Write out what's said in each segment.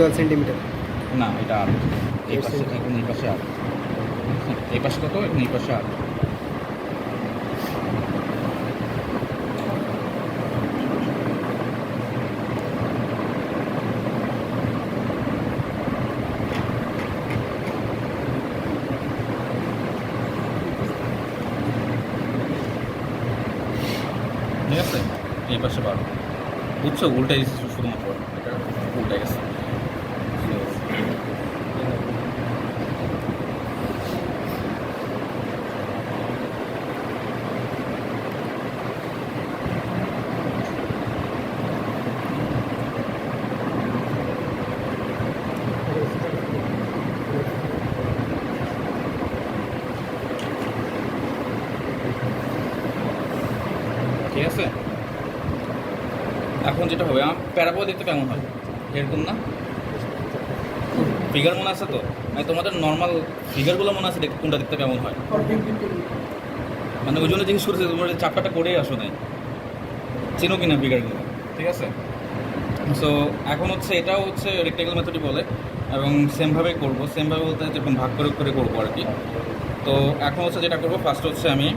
12 centimetre. না, এটা 8। এই পাশে, এখন এই পাশে 8। এই পাশে কত? এখন এই পাশে 8। ঠিক আছে, এই পাশে 12। বুঝছো, উল্টে গেছে শুধুমাত্র, এটা উল্টে গেছে। ঠিক আছে, এখন যেটা হবে, আমার প্যারাবোলা দেখতে কেমন হয়? এরকম না? ফিগার মনে আছে তো? মানে তোমাদের নর্মাল ফিগারগুলো মনে আছে দেখতে, কোনটা দেখতে কেমন হয়? মানে ওই জন্য জিজ্ঞেস করছে, তোমরা চাপটাটা করেই আসো নাই, চেনো কিনা ফিগারগুলো। ঠিক আছে, সো এখন হচ্ছে এটাও হচ্ছে রেক্টেঙ্গেল মেথডই বলে, এবং সেমভাবেই করবো। সেমভাবে বলতে যেরকম ভাগ করে করে করবো আর কি। তো এখন হচ্ছে যেটা করবো, ফার্স্ট হচ্ছে আমি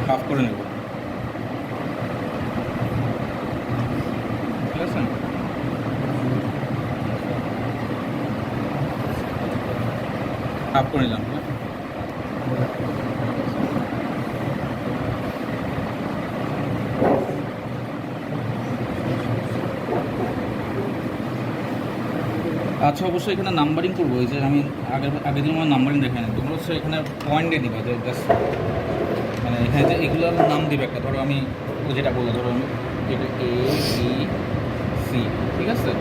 হাফ করে নেব। ঠিক আছে, হাফ করে নিলাম। আচ্ছা, অবশ্যই এখানে নাম্বারিং করবো। এই যে আমি আগের দিন আমার নাম্বারিং দেখে নেই, তোমরা হচ্ছে এখানে পয়েন্ট দিয়ে দিবা, যে জাস্ট মানে এখানে যে এগুলোর নাম দিবে একটা। ধরো আমি যেটা বললাম, ধরো আমি এটা A B C, ঠিক আছে,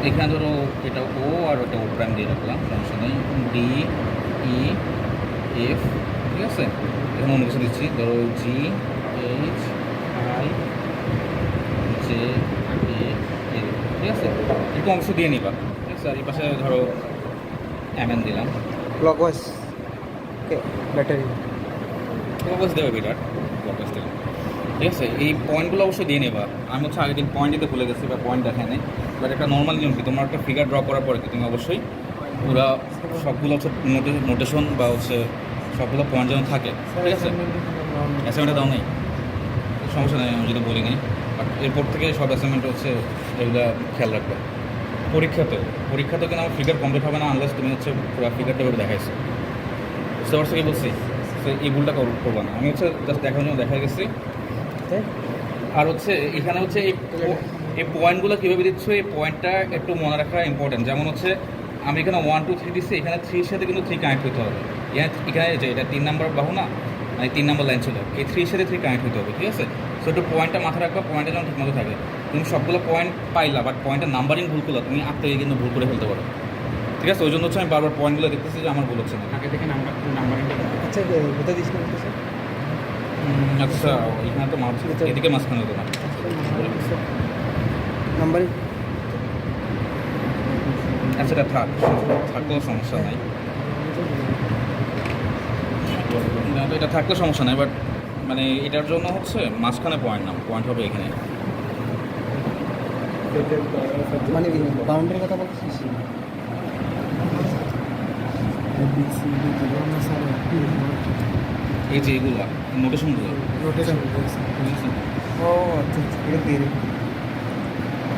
এখানে ধরো এটা ও আর ওটা ও প্রাইম দিয়ে রাখলাম, সমস্যা নেই। D E F, ঠিক আছে, এখানে অন্য কিছু দিচ্ছি, ধরো G H I J K L, ঠিক আছে, একটু অংশ দিয়ে নিবা। ঠিক আছে, আর এই পাশে ধরো MN দিলাম। ক্লকওয়াইজ ওকে, ব্যাটারি ক্লকওয়াইজ দেবে বিরাট, ক্লকওয়াইজ দিলাম। ঠিক আছে, এই পয়েন্টগুলো অবশ্যই দিয়ে নেবা। আমি হচ্ছে আগের দিন পয়েন্ট দিতে ভুলে গেছি বা পয়েন্ট দেখায় নেই। বাট একটা নর্মাল নিয়ম কি, তোমার একটা ফিগার ড্র করার পরে কি তুমি অবশ্যই পুরো সবগুলো হচ্ছে নোটেশন বা হচ্ছে সবগুলো পয়েন্ট যেন থাকে। ঠিক আছে, অ্যাসাইনমেন্টে দাও নেই, সমস্যা নেই, আমি যদি বলি নেই। বাট এরপর থেকে সব অ্যাসাইনমেন্ট হচ্ছে এগুলো খেয়াল রাখবে। পরীক্ষাতেও কিন্তু আমার ফিগার কমপ্লিট হবে না আনলেস তুমি হচ্ছে পুরো ফিগারটা করে দেখাইছো। বুঝতে পারছো কি বলছি? তো এই ভুলটা করবো না। আমি হচ্ছে জাস্ট দেখানোর জন্য দেখা গেছি। আর হচ্ছে এখানে হচ্ছে এই পয়েন্টগুলো কীভাবে দিচ্ছ, এই পয়েন্টটা একটু মনে রাখা ইম্পর্টেন্ট। যেমন হচ্ছে আমি এখানে 1 2 3 দিচ্ছি, এখানে 3-র সাথে কিন্তু 3 কানেক্ট হতে হবে। এখানে যে এটা 3 নাম্বার বাহু না, মানে 3 নাম্বার লাইন ছিল, এই 3-র সাথে 3 কানেক্ট হতে হবে। ঠিক আছে, সো একটু পয়েন্টটা মাথায় রাখবা, পয়েন্টটা যেন ঠিকমতো থাকে। তুমি সবগুলো পয়েন্ট পাইলা, বাট পয়েন্টের নাম্বারিং ভুল করলো, তুমি আগ থেকে কিন্তু ভুল করে ফেলতে পারো। ঠিক আছে, ওই জন্য হচ্ছে আমি বারবার পয়েন্টগুলো দেখতেছি যে আমার ভুল হচ্ছে না। আগে থেকে নাম্বারিং। আচ্ছা, কোথায় দিস না স্যার? আচ্ছা, এখানে তো এদিকে মাঝখানে হতো না। নাম্বারিং আচ্ছা, এটা থাকলেও সমস্যা নাই, এটা থাকলে সমস্যা নাই। বাট মানে এটার জন্য হচ্ছে মাঝখানে পয়েন্ট হবে এখানে। মানে বাউন্ডারির কথা বলছিস? এই যে এগুলো নোটেশনগুলো, রোটেশন। ও আচ্ছা, এটা দিয়ে দিই।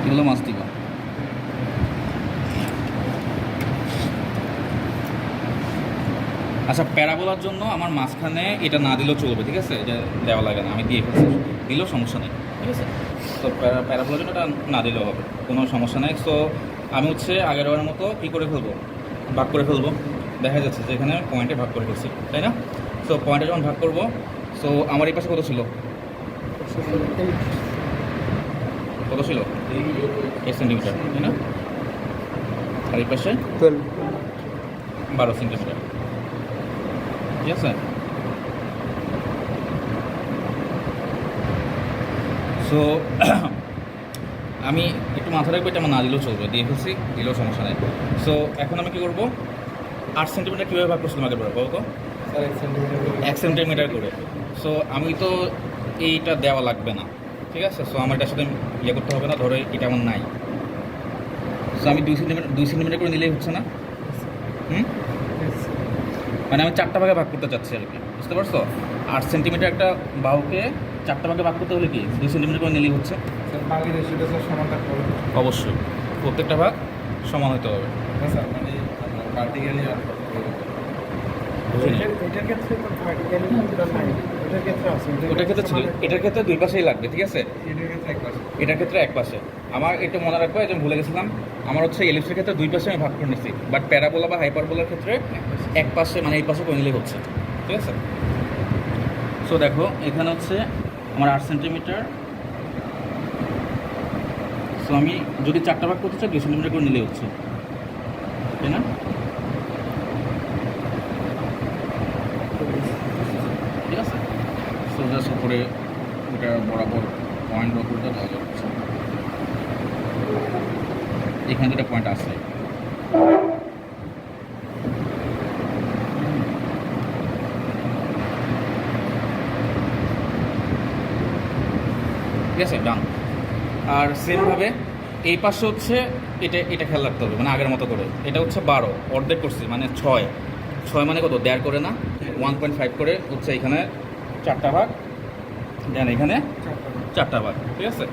এগুলো মাছ দিবা। আচ্ছা, প্যারাবোলার জন্য আমার মাঝখানে এটা না দিলেও চলবে। ঠিক আছে, এটা দেওয়া লাগে না, আমি দিয়ে ফেলছি, দিলেও সমস্যা নেই। ঠিক আছে, তো প্যারাবোলার জন্য এটা না দিলেও হবে, কোনো সমস্যা নেই। সো আমি হচ্ছে আগের বারের মতো কী করে ফেলবো, ভাগ করে ফেলবো। দেখা যাচ্ছে যে এখানে পয়েন্টে ভাগ করে ফেলছি, তাই না? সো পয়েন্টে যখন ভাগ করবো, সো আমার এই পাশে কত ছিল? কত ছিল? 8 সেন্টিমিটার, তাই না? আর এই পাশে 12 সেন্টিমিটার। ঠিক আছে, সো আমি একটু মাথা রাখবো, এটা আমার না দিলেও চলবে, দিয়ে ফেলছি, দিলেও সমস্যা নেই। সো এখন আমি কী করবো, 8 সেন্টিমিটার কীভাবে ভাগ করছিলাম আগের বার, বলতো? 1 সেন্টিমিটার 1 সেন্টিমিটার করে। সো আমি তো এইটা দেওয়া লাগবে না, ঠিক আছে। সো আমার এটার সাথে ইয়ে করতে হবে না, ধরো এটা আমার নাই। সো আমি 2 সেন্টিমিটার করে নিলেই হচ্ছে না? হুম, মানে আমি 4টা ভাগে ভাগ করতে চাচ্ছি আর কি, বুঝতে পারছো? 8 সেন্টিমিটার একটা বাহুকে 4টা ভাগে ভাগ করতে হলে কি 2 সেন্টিমিটার করে নিলেই হচ্ছে? বাকি রেশিওটা স্যার সমান থাকতে হবে। অবশ্যই প্রত্যেকটা ভাগ সমান হতে হবে। না স্যার, মানে ভার্টিক্যালি আর বুঝলি? এটার ক্ষেত্রে তো ভার্টিক্যালি নাই, এটার ক্ষেত্রে আছে। ওটার ক্ষেত্রে ছিল, এটার ক্ষেত্রে দুই পাশেই লাগবে, ঠিক আছে? এটার ক্ষেত্রে এক পাশে। এটার ক্ষেত্রে এক পাশে। আমার একটু মনে রাখবো, এটা ভুলে গেছিলাম, আমার হচ্ছে এলিপসের ক্ষেত্রে দুই পাশে আমি ভাগ করে নিচ্ছি, বাট প্যারাবোলা বা হাইপারবোলার ক্ষেত্রে এক পাশে, মানে এই পাশে করে নিলেই হচ্ছে, ঠিক আছে? সো দেখো এখানে হচ্ছে আমার 8 সেন্টিমিটার। সো আমি যদি 4টা ভাগ করতে চাই 2 সেন্টিমিটার করে নিলেই হচ্ছে, তাই না? ঠিক আছে। সো জাস্ট উপরে ওটা বরাবর পয়েন্ট ড্র করে দেওয়া যাচ্ছে। এখানে দুটো পয়েন্ট আছে। ঠিক আছে, ডান। আর সেমভাবে এই পাশে হচ্ছে এটা খেয়াল রাখতে হবে, মানে আগের মতো করে। এটা হচ্ছে 12 অর্ধেক করছি, মানে 6 মানে কত, 1.5 করে না, 1.5 করে হচ্ছে এখানে 4টা ভাগ, দেন এখানে 4টা ভাগ, ঠিক আছে?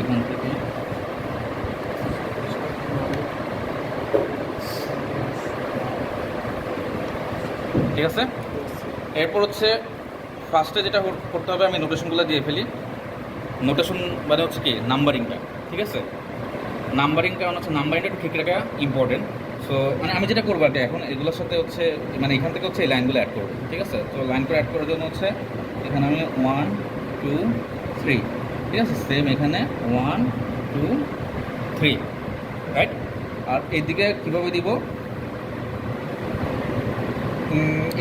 এখান থেকে ঠিক আছে। এরপর হচ্ছে ফার্স্টে যেটা করতে হবে, আমি নোটেশনগুলো দিয়ে ফেলি। নোটেশন মানে হচ্ছে কি, নাম্বারিংটা, ঠিক আছে? নাম্বারিং, কারণ হচ্ছে নাম্বারিংটা একটু ঠিক রাখা ইম্পর্টেন্ট। সো মানে আমি যেটা করবো আর কি এখন, এগুলোর সাথে হচ্ছে মানে এখান থেকে হচ্ছে এই লাইনগুলো অ্যাড করবো, ঠিক আছে? তো লাইন করে অ্যাড করার জন্য হচ্ছে এখানে আমি 1 2 3, ঠিক আছে? সেম এখানে 1 2 3, রাইট? আর এইদিকে কীভাবে দিব,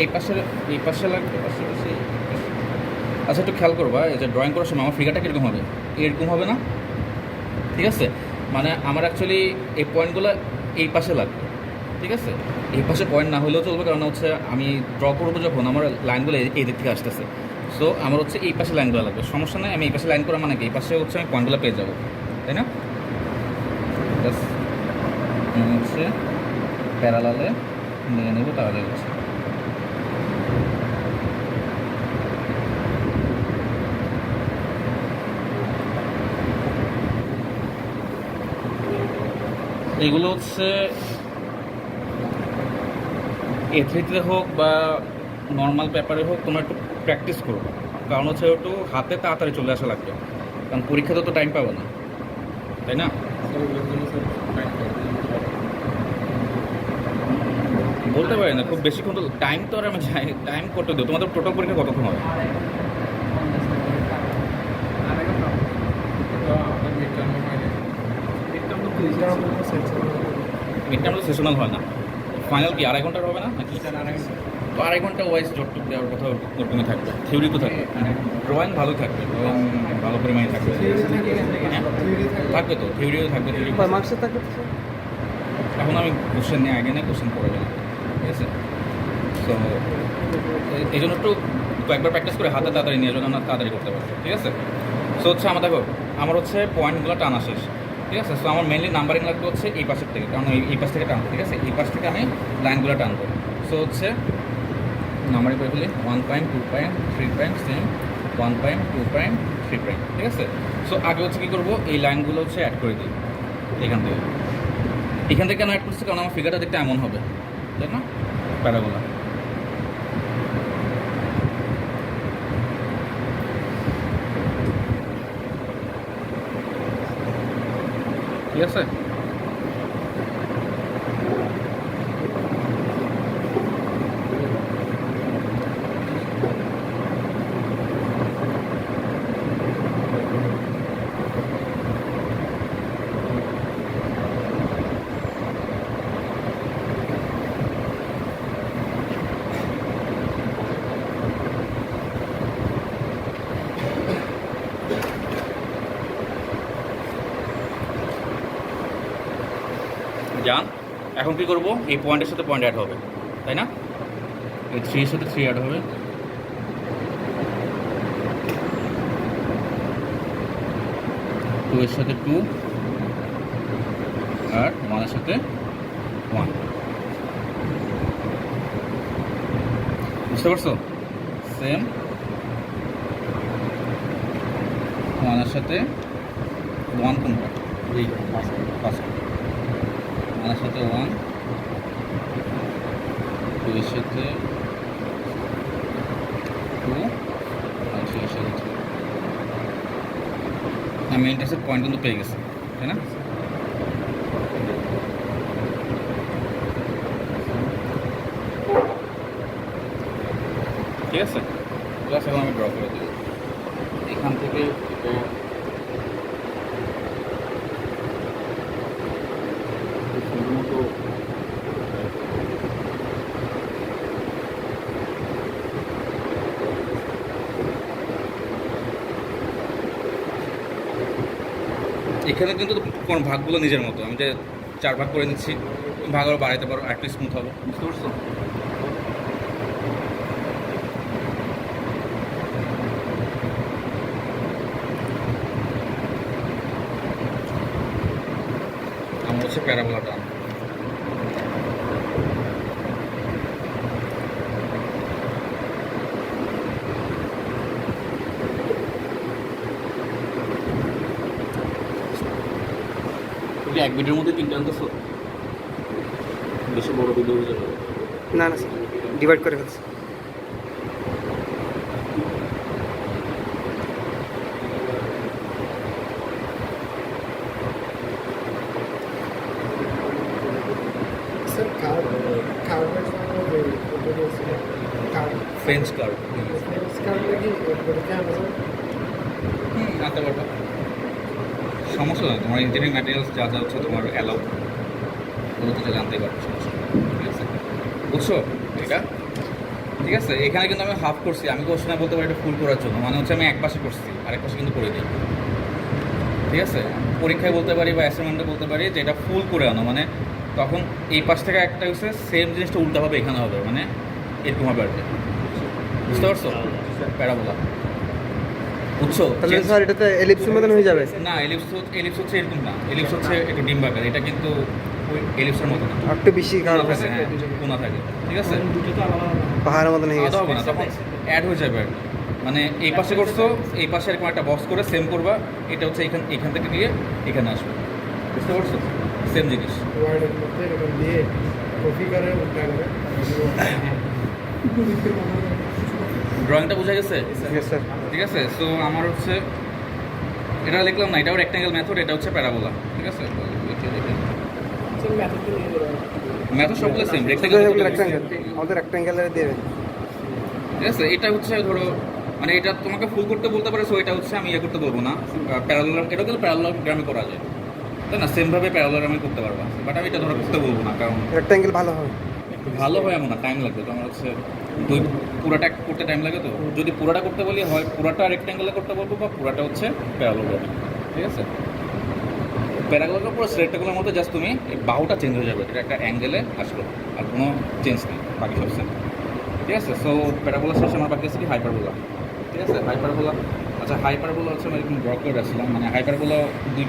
এই পাশে লাগবে, পাশাপাশি। আচ্ছা একটু খেয়াল করবা, এই যে ড্রয়িং করার সময় আমার ফিগারটা কীরকম হবে, এরকম হবে না? ঠিক আছে, মানে আমার অ্যাকচুয়ালি এই পয়েন্টগুলো এই পাশে লাগবে, ঠিক আছে? এই পাশে পয়েন্ট না হলেও চলবে, কারণ হচ্ছে আমি ড্র করবো যখন আমার লাইনগুলো এই দিক থেকে আসতেছে। সো আমার হচ্ছে এই পাশে লাইনগুলো লাগবে, সমস্যা নেই। আমি এই পাশে লাইন করা মানে কি, এই পাশে হচ্ছে আমি পয়েন্টগুলো পেয়ে যাবো, তাই না? জাস্ট হচ্ছে প্যারালালে নিয়ে নেবো, তাহলে হচ্ছে এগুলো হচ্ছে A3-তে হোক বা নর্মাল পেপারে হোক, তোমরা একটু প্র্যাকটিস করো, কারণ হচ্ছে একটু হাতে তাড়াতাড়ি চলে আসা লাগবে, কারণ পরীক্ষাতে তো টাইম পাবো না, তাই না? বলতে পারি না খুব বেশিক্ষণ তো, টাইম তো আর আমি যাই টাইম করতে দেবো। তোমাদের টোটাল পরীক্ষা কতক্ষণ হবে? মিড টার্ম তো সেশনাল হয় না, ফাইনাল কি 2.5 ঘন্টার হবে না নাকি? তো 2.5 ঘন্টা ওয়াইজ যতটুকু দেওয়ার কথা ওরকমই থাকবে, থিওরি তো থাকবে, ড্রয়িং ভালোই থাকবে, ড্রয়িং ভালো পরিমাণে থাকবে। হ্যাঁ থাকবে তো, থিওরিও থাকবে। থিওরি মার্কসে থাকবে তো স্যার? এখন আমি কোশ্চেন নিয়ে আগে না, কোশ্চেন পড়ে গেলাম, ঠিক আছে? তো এই জন্য একটু কয়েকবার প্র্যাকটিস করে হাতে তাড়াতাড়ি নিয়ে জন্য আমরা তাড়াতাড়ি করতে পারবো, ঠিক আছে? সো হচ্ছে আমার দেখো, আমার হচ্ছে পয়েন্টগুলো টানা শেষ, ঠিক আছে? সো আমার মেনলি নাম্বারিং লাগবে হচ্ছে এই পাশের থেকে, কারণ এই পাশ থেকে টানবো, ঠিক আছে? এই পাশ থেকে আমি লাইনগুলো টানবো। সো হচ্ছে নাম্বারিং করে ফেলি 1 prime 2 prime 3 prime, same 1 prime 2 prime 3 prime, ঠিক আছে? সো আগে হচ্ছে কী করবো, এই লাইনগুলো হচ্ছে অ্যাড করে দিই এখান থেকে কেন অ্যাড করছি, কারণ আমার ফিগারটা দেখতে এমন হবে, তাই না? প্যারাবোলা। ঠিক আছে? যান। এখন কী করবো, এই পয়েন্টের সাথে পয়েন্ট অ্যাড হবে, তাই না? এই 3 এর সাথে 3 অ্যাড হবে, 2 এর সাথে 2, আর 1 এর সাথে 1। বুঝতে পারছো? সেম 1 এর সাথে 1 কোনটা? এই ফার্স্ট 1 এর সাথে 1, 2 এর সাথে 2, আর 3 এর সাথে 3। আমি ইন্টারসেপ্ট পয়েন্ট কিন্তু পেয়ে গেছি, তাই না? ঠিক আছে, জাস্ট এখন আমি ড্র করে দেবো এখান থেকে। এটা শুধুমাত্র এখানে কিন্তু কোন ভাগগুলো নিজের মতো, আমি যে 4 ভাগ করে নিচ্ছি, ভাগ আরও বাড়াইতে পারো, একটু স্মুথ হবে। বুঝতে পারছো? আমার হচ্ছে প্যারাবোলাটা। তুমি 1 মিনিটের মধ্যে 3টা আনতেছো? বেশি বড় ভিডিও হয়ে যাবে। না না স্যার, ডিভাইড করে ফেলছি। স্যার কার্ভের জন্য ফ্রেঞ্চ কার্ভ কার্ভটা কি অ্যামাজন? আনতে পারবো, সমস্যা নয়। তোমার ইঞ্জিনিয়ারিং ম্যাটেরিয়ালস যা যা হচ্ছে তোমার অ্যালাউ, ওগুলো তো চাইলে আনতেই পারবো, সমস্যা নেই। ঠিক আছে, বুঝছো এটা? ঠিক আছে, এখানে কিন্তু আমি হাফ করছি। আমি কোশ্চেনে বলতে পারি এটা ফুল করার জন্য, মানে হচ্ছে আমি এক পাশে করছি, আরেক পাশে কিন্তু করে দিই। ঠিক আছে, পরীক্ষায় বলতে পারি বা অ্যাসাইনমেন্টে বলতে পারি যে এটা ফুল করে আনো, মানে তখন এই পাশ থেকে একটা হচ্ছে সেম জিনিসটা উল্টাভাবে এখানে হবে, মানে এরকম হবে আর কি। বুঝতে পারছো? প্যারাবোলা, বুঝছো? তাহলে স্যার এটা তো এলিপসের মতন হয়ে যাবে। না, এলিপস হচ্ছে এরকম না, এলিপস হচ্ছে একটু ডিম্বাকার, এটা কিন্তু ওই এলিপসের মতো না, আর একটু বেশি কোনা কার্ভ থাকে, হ্যাঁ কোনা থাকে। ঠিক আছে, পাহাড়ের মতন হয়ে আলাদা গেছে। হবে না, তখন অ্যাড হয়ে যাবে আর কি। মানে এই পাশে করছো, এই পাশে এরকম একটা বক্স করে সেম করবা, এটা হচ্ছে এখান থেকে নিয়ে এখানে আসবে। বুঝতে পারছো? সেম জিনিস। ওয়ার্ডের মধ্যে এরকম দিয়ে কপি করে উল্টা করে ড্রয়িংটা বোঝা গেছে? ঠিক আছে স্যার। ঠিক আছে, সো আমার হচ্ছে এটা লিখলাম না, এটাও রেক্ট্যাঙ্গেল মেথড, এটা হচ্ছে প্যারাবোলা। ঠিক আছে, মেথড সবগুলো সেম, রেক্ট্যাঙ্গেল রেক্ট্যাঙ্গেল। আমাদের রেক্ট্যাঙ্গেলে দিয়ে দেবে। ঠিক আছে, এটা হচ্ছে ধরো, মানে এটা তোমাকে ফুল করতে বলতে পারে, সো এটা হচ্ছে আমি ইয়ে করতে বলবো না, প্যারালাল, এটা কিন্তু প্যারালালগ্রামে করা যায়, তাই না? সেমভাবে প্যারালালগ্রামে করতে পারবা, বাট আমি এটা ধরো করতে বলবো না, কারণ রেক্ট্যাঙ্গেল ভালো হবে। ভালো হয় এমন না, টাইম লাগবে। তো আমার হচ্ছে পুরাটা করতে টাইম লাগে, তো যদি পুরাটা করতে বলি হয় পুরাটা রেক্ট্যাঙ্গেলে করতে বলবো, বা পুরাটা হচ্ছে প্যারালালগ্রামে। ঠিক আছে, প্যারালালগ্রাম পুরো রেক্ট্যাঙ্গেলের মধ্যে জাস্ট তুমি এই বাহুটা চেঞ্জ হয়ে যাবে, এটা একটা অ্যাঙ্গেলে আসলো, আর কোনো চেঞ্জ নেই, বাকি সব সেম। ঠিক আছে, সো প্যারাবোলা শেষে আমার বাকি আছে কি হাইপারবোলা। ঠিক আছে, হাইপারবোলা। আচ্ছা, হাইপারবোলা হচ্ছে আমি এরকম ড্র করে রাখছিলাম, মানে হাইপারবোলা দুই